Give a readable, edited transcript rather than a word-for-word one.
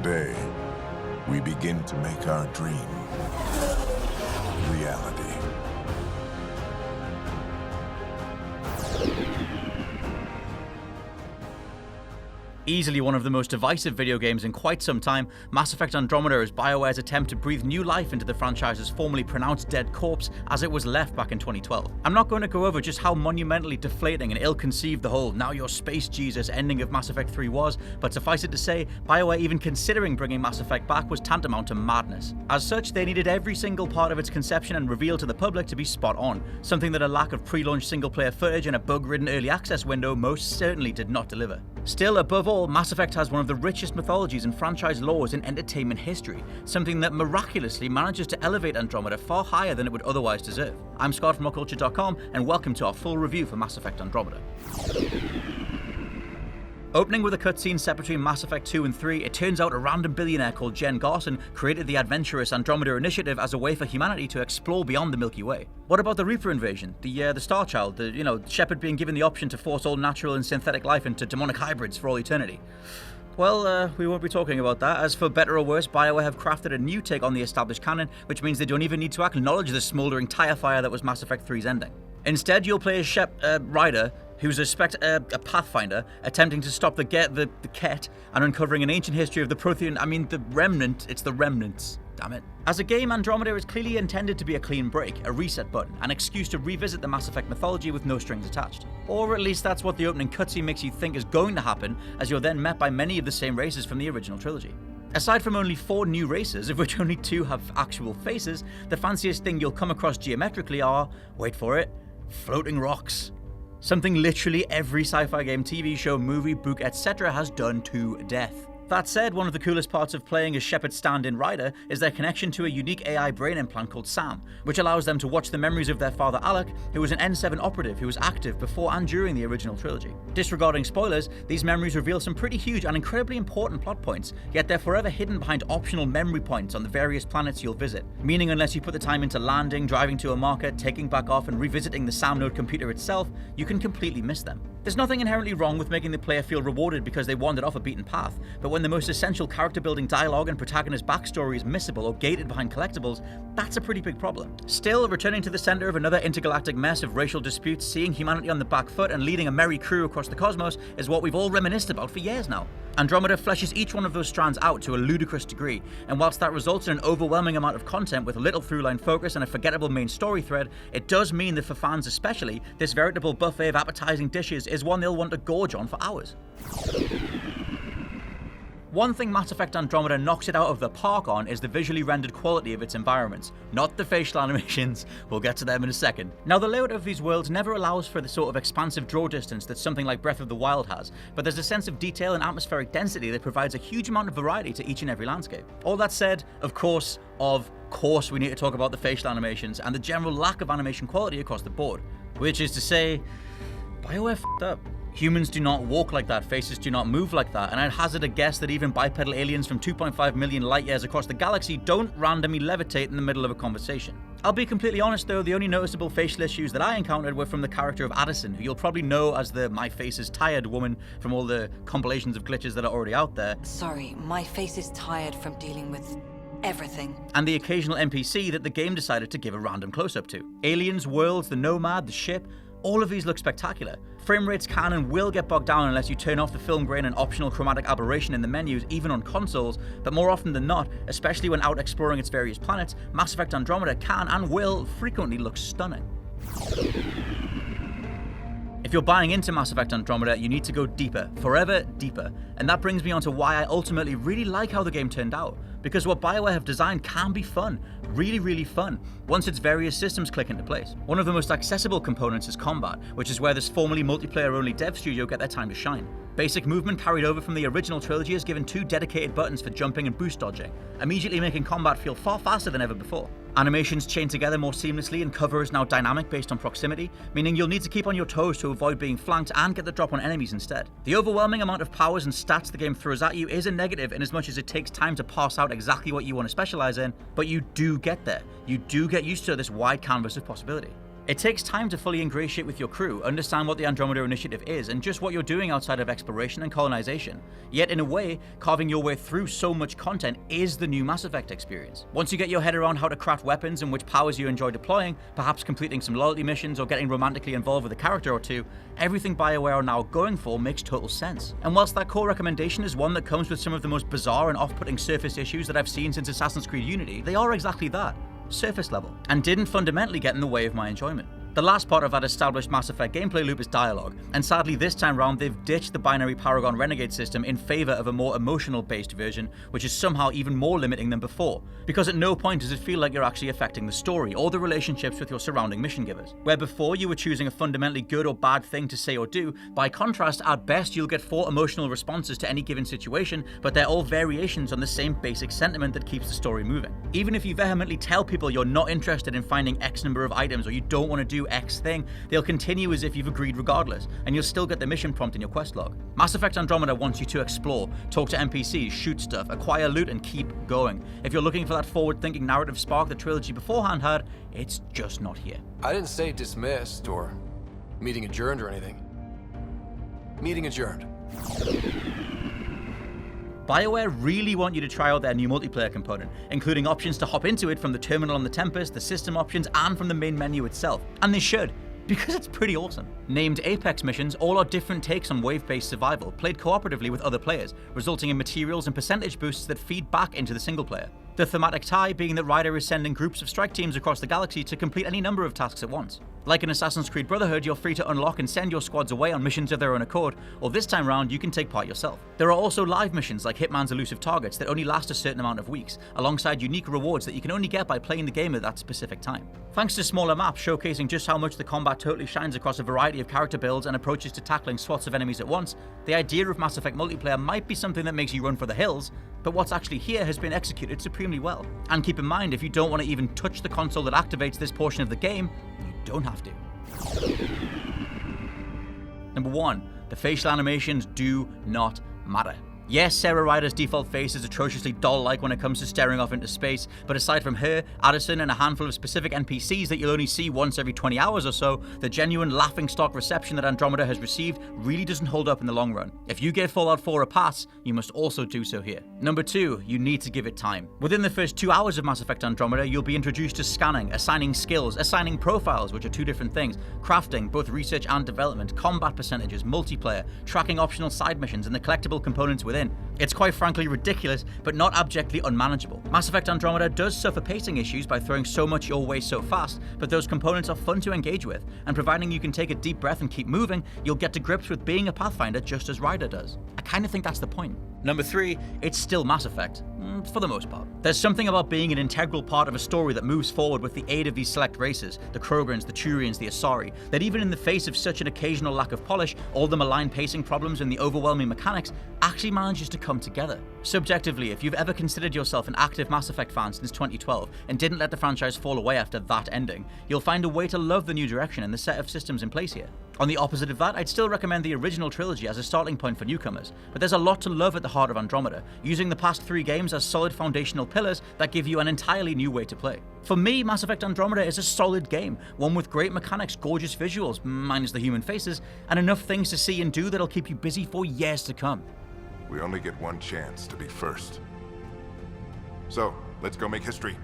Today, we begin to make our dream reality. Easily one of the most divisive video games in quite some time, Mass Effect Andromeda is BioWare's attempt to breathe new life into the franchise's formerly pronounced dead corpse as it was left back in 2012. I'm not going to go over just how monumentally deflating and ill-conceived the whole "now you're Space Jesus" ending of Mass Effect 3 was, but suffice it to say, BioWare even considering bringing Mass Effect back was tantamount to madness. As such, they needed every single part of its conception and reveal to the public to be spot on, something that a lack of pre-launch single-player footage and a bug-ridden early access window most certainly did not deliver. Still, above all, Mass Effect has one of the richest mythologies and franchise lores in entertainment history, something that miraculously manages to elevate Andromeda far higher than it would otherwise deserve. I'm Scott from OutCulture.com, and welcome to our full review for Mass Effect Andromeda. Opening with a cutscene set between Mass Effect 2 and 3, it turns out a random billionaire called Jen Garson created the adventurous Andromeda Initiative as a way for humanity to explore beyond the Milky Way. What about the Reaper invasion? The Star Child? Shepard being given the option to force all natural and synthetic life into demonic hybrids for all eternity? Well, we won't be talking about that, as for better or worse, BioWare have crafted a new take on the established canon, which means they don't even need to acknowledge the smouldering tire fire that was Mass Effect 3's ending. Instead, you'll play as Ryder, who's a pathfinder, attempting to stop the Ket and uncovering an ancient history of the the Remnant. It's the Remnants. Damn it. As a game, Andromeda is clearly intended to be a clean break, a reset button, an excuse to revisit the Mass Effect mythology with no strings attached. Or at least that's what the opening cutscene makes you think is going to happen, as you're then met by many of the same races from the original trilogy. Aside from only 4 new races, of which only 2 have actual faces, the fanciest thing you'll come across geometrically are, wait for it, floating rocks. Something literally every sci-fi game, TV show, movie, book, etc. has done to death. That said, one of the coolest parts of playing as Shepard's stand-in Ryder is their connection to a unique AI brain implant called SAM, which allows them to watch the memories of their father Alec, who was an N7 operative who was active before and during the original trilogy. Disregarding spoilers, these memories reveal some pretty huge and incredibly important plot points, yet they're forever hidden behind optional memory points on the various planets you'll visit, meaning unless you put the time into landing, driving to a market, taking back off and revisiting the SAM node computer itself, you can completely miss them. There's nothing inherently wrong with making the player feel rewarded because they wandered off a beaten path, but when the most essential character-building dialogue and protagonist backstory is missable or gated behind collectibles, that's a pretty big problem. Still, returning to the center of another intergalactic mess of racial disputes, seeing humanity on the back foot and leading a merry crew across the cosmos is what we've all reminisced about for years now. Andromeda fleshes each one of those strands out to a ludicrous degree, and whilst that results in an overwhelming amount of content with little through-line focus and a forgettable main story thread, it does mean that for fans especially, this veritable buffet of appetizing dishes is one they'll want to gorge on for hours. One thing Mass Effect Andromeda knocks it out of the park on is the visually rendered quality of its environments, not the facial animations. We'll get to them in a second. Now, the layout of these worlds never allows for the sort of expansive draw distance that something like Breath of the Wild has, but there's a sense of detail and atmospheric density that provides a huge amount of variety to each and every landscape. All that said, of course, we need to talk about the facial animations and the general lack of animation quality across the board, which is to say, BioWare f***ed up. Humans do not walk like that, faces do not move like that, and I'd hazard a guess that even bipedal aliens from 2.5 million light years across the galaxy don't randomly levitate in the middle of a conversation. I'll be completely honest though, the only noticeable facial issues that I encountered were from the character of Addison, who you'll probably know as the "my face is tired" woman from all the compilations of glitches that are already out there. Sorry, my face is tired from dealing with everything. And the occasional NPC that the game decided to give a random close-up to. Aliens, worlds, the Nomad, the ship, all of these look spectacular. Frame rates can and will get bogged down unless you turn off the film grain and optional chromatic aberration in the menus, even on consoles, but more often than not, especially when out exploring its various planets, Mass Effect Andromeda can and will frequently look stunning. If you're buying into Mass Effect Andromeda, you need to go deeper, forever deeper, and that brings me on to why I ultimately really like how the game turned out. Because what BioWare have designed can be fun, really fun, once its various systems click into place. One of the most accessible components is combat, which is where this formerly multiplayer-only dev studio get their time to shine. Basic movement carried over from the original trilogy is given 2 dedicated buttons for jumping and boost dodging, immediately making combat feel far faster than ever before. Animations chain together more seamlessly and cover is now dynamic based on proximity, meaning you'll need to keep on your toes to avoid being flanked and get the drop on enemies instead. The overwhelming amount of powers and stats the game throws at you is a negative in as much as it takes time to parse out exactly what you want to specialize in, but you do get there. You do get used to this wide canvas of possibility. It takes time to fully ingratiate with your crew, understand what the Andromeda Initiative is, and just what you're doing outside of exploration and colonization. Yet in a way, carving your way through so much content is the new Mass Effect experience. Once you get your head around how to craft weapons and which powers you enjoy deploying, perhaps completing some loyalty missions or getting romantically involved with a character or two, everything BioWare are now going for makes total sense. And whilst that core recommendation is one that comes with some of the most bizarre and off-putting surface issues that I've seen since Assassin's Creed Unity, they are exactly that. Surface level, and didn't fundamentally get in the way of my enjoyment. The last part of that established Mass Effect gameplay loop is dialogue, and sadly this time round they've ditched the binary Paragon Renegade system in favour of a more emotional based version, which is somehow even more limiting than before, because at no point does it feel like you're actually affecting the story or the relationships with your surrounding mission givers. Where before you were choosing a fundamentally good or bad thing to say or do, by contrast at best you'll get 4 emotional responses to any given situation, but they're all variations on the same basic sentiment that keeps the story moving. Even if you vehemently tell people you're not interested in finding X number of items or you don't want to do X thing, they'll continue as if you've agreed regardless, and you'll still get the mission prompt in your quest log. Mass Effect Andromeda wants you to explore, talk to NPCs, shoot stuff, acquire loot, and keep going. If you're looking for that forward-thinking narrative spark the trilogy beforehand had, it's just not here. I didn't say dismissed or meeting adjourned or anything. Meeting adjourned. BioWare really want you to try out their new multiplayer component, including options to hop into it from the terminal on the Tempest, the system options, and from the main menu itself. And they should, because it's pretty awesome. Named Apex missions all are different takes on wave-based survival, played cooperatively with other players, resulting in materials and percentage boosts that feed back into the single player. The thematic tie being that Ryder is sending groups of strike teams across the galaxy to complete any number of tasks at once. Like in Assassin's Creed Brotherhood, you're free to unlock and send your squads away on missions of their own accord, or this time round you can take part yourself. There are also live missions like Hitman's Elusive Targets that only last a certain amount of weeks, alongside unique rewards that you can only get by playing the game at that specific time. Thanks to smaller maps showcasing just how much the combat totally shines across a variety of character builds and approaches to tackling swaths of enemies at once, the idea of Mass Effect multiplayer might be something that makes you run for the hills, but what's actually here has been executed supremely well. And keep in mind, if you don't want to even touch the console that activates this portion of the game, you don't have to. Number 1. The facial animations do not matter. Yes, Sarah Ryder's default face is atrociously doll-like when it comes to staring off into space, but aside from her, Addison, and a handful of specific NPCs that you'll only see once every 20 hours or so, the genuine laughing-stock reception that Andromeda has received really doesn't hold up in the long run. If you give Fallout 4 a pass, you must also do so here. Number 2, you need to give it time. Within the first 2 hours of Mass Effect Andromeda, you'll be introduced to scanning, assigning skills, assigning profiles, which are 2 different things, crafting, both research and development, combat percentages, multiplayer, tracking optional side missions, and the collectible components within. It's quite frankly ridiculous, but not abjectly unmanageable. Mass Effect Andromeda does suffer pacing issues by throwing so much your way so fast, but those components are fun to engage with, and providing you can take a deep breath and keep moving, you'll get to grips with being a Pathfinder just as Ryder does. I kinda think that's the point. Number 3, it's still Mass Effect, for the most part. There's something about being an integral part of a story that moves forward with the aid of these select races, the Krogans, the Turians, the Asari, that even in the face of such an occasional lack of polish, all the malign pacing problems and the overwhelming mechanics actually manages to come together. Subjectively, if you've ever considered yourself an active Mass Effect fan since 2012 and didn't let the franchise fall away after that ending, you'll find a way to love the new direction and the set of systems in place here. On the opposite of that, I'd still recommend the original trilogy as a starting point for newcomers, but there's a lot to love at the heart of Andromeda, using the past 3 games as solid foundational pillars that give you an entirely new way to play. For me, Mass Effect Andromeda is a solid game, one with great mechanics, gorgeous visuals, minus the human faces, and enough things to see and do that'll keep you busy for years to come. We only get one chance to be first. So, let's go make history.